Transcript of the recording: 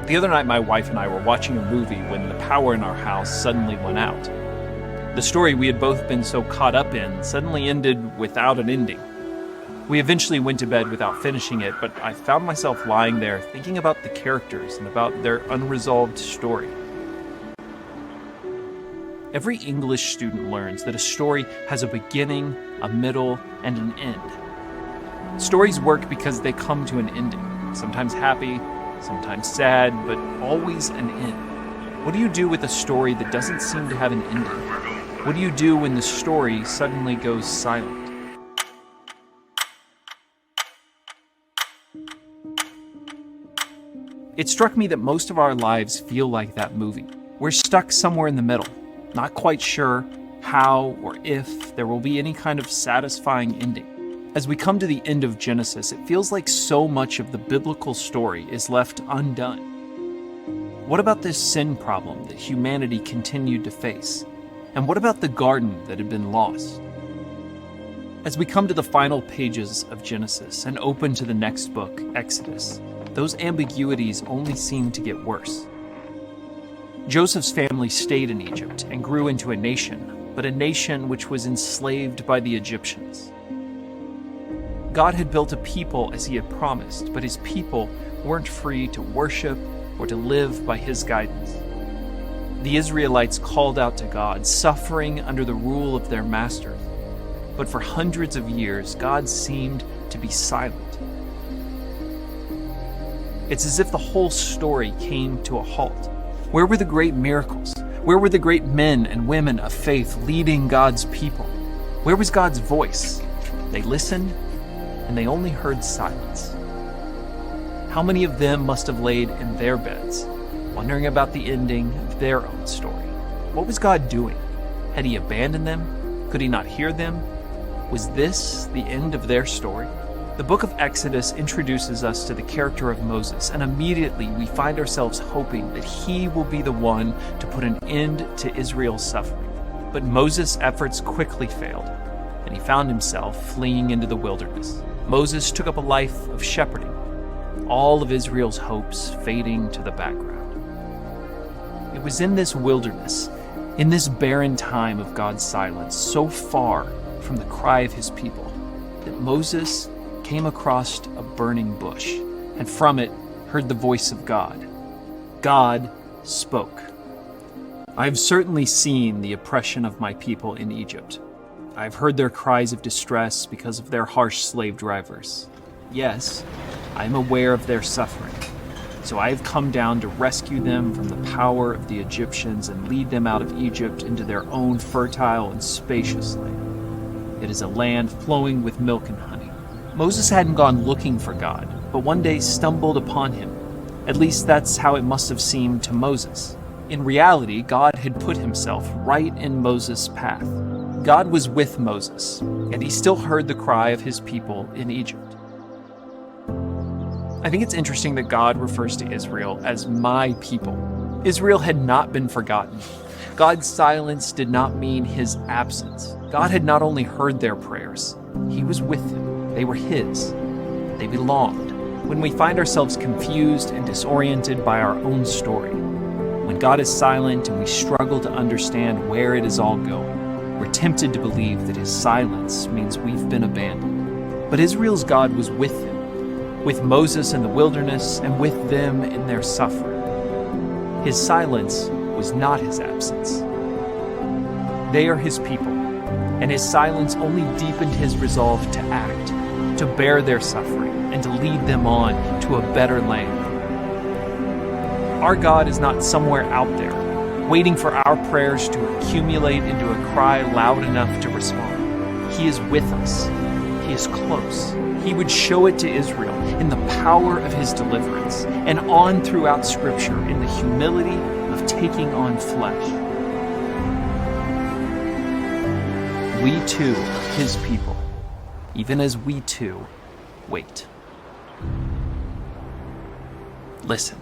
The other night, my wife and I were watching a movie when the power in our house suddenly went out. The story we had both been so caught up in suddenly ended without an ending. We eventually went to bed without finishing it, but I found myself lying there thinking about the characters and about their unresolved story. Every English student learns that a story has a beginning, a middle, and an end. Stories work because they come to an ending, sometimes happy, sometimes sad, but always an end. What do you do with a story that doesn't seem to have an ending? What do you do when the story suddenly goes silent? It struck me that most of our lives feel like that movie. We're stuck somewhere in the middle, not quite sure how or if there will be any kind of satisfying ending. As we come to the end of Genesis, it feels like so much of the biblical story is left undone. What about this sin problem that humanity continued to face? And what about the garden that had been lost? As we come to the final pages of Genesis and open to the next book, Exodus, those ambiguities only seem to get worse. Joseph's family stayed in Egypt and grew into a nation, but a nation which was enslaved by the Egyptians. God had built a people as he had promised, but his people weren't free to worship or to live by his guidance. The Israelites called out to God, suffering under the rule of their masters. But for hundreds of years, God seemed to be silent. It's as if the whole story came to a halt. Where were the great miracles? Where were the great men and women of faith leading God's people? Where was God's voice? They listened, and they only heard silence. How many of them must have laid in their beds, wondering about the ending of their own story? What was God doing? Had he abandoned them? Could he not hear them? Was this the end of their story? The book of Exodus introduces us to the character of Moses, and immediately we find ourselves hoping that he will be the one to put an end to Israel's suffering. But Moses' efforts quickly failed, and he found himself fleeing into the wilderness. Moses took up a life of shepherding, all of Israel's hopes fading to the background. It was in this wilderness, in this barren time of God's silence, so far from the cry of his people, that Moses came across a burning bush, and from it heard the voice of God. God spoke. I have certainly seen the oppression of my people in Egypt. I have heard their cries of distress because of their harsh slave drivers. Yes, I am aware of their suffering. So I have come down to rescue them from the power of the Egyptians and lead them out of Egypt into their own fertile and spacious land. It is a land flowing with milk and honey. Moses hadn't gone looking for God, but one day stumbled upon him. At least that's how it must have seemed to Moses. In reality, God had put himself right in Moses' path. God was with Moses, and he still heard the cry of his people in Egypt. I think it's interesting that God refers to Israel as my people. Israel had not been forgotten. God's silence did not mean his absence. God had not only heard their prayers, he was with them. They were his. They belonged. When we find ourselves confused and disoriented by our own story, when God is silent and we struggle to understand where it is all going, we're tempted to believe that his silence means we've been abandoned. But Israel's God was with them, with Moses in the wilderness and with them in their suffering. His silence was not his absence. They are his people, and his silence only deepened his resolve to act, to bear their suffering, and to lead them on to a better land. Our God is not somewhere out there, waiting for our prayers to accumulate into a cry loud enough to respond. He is with us. He is close. He would show it to Israel in the power of his deliverance, and on throughout Scripture in the humility of taking on flesh. We too are his people, even as we too wait. Listen.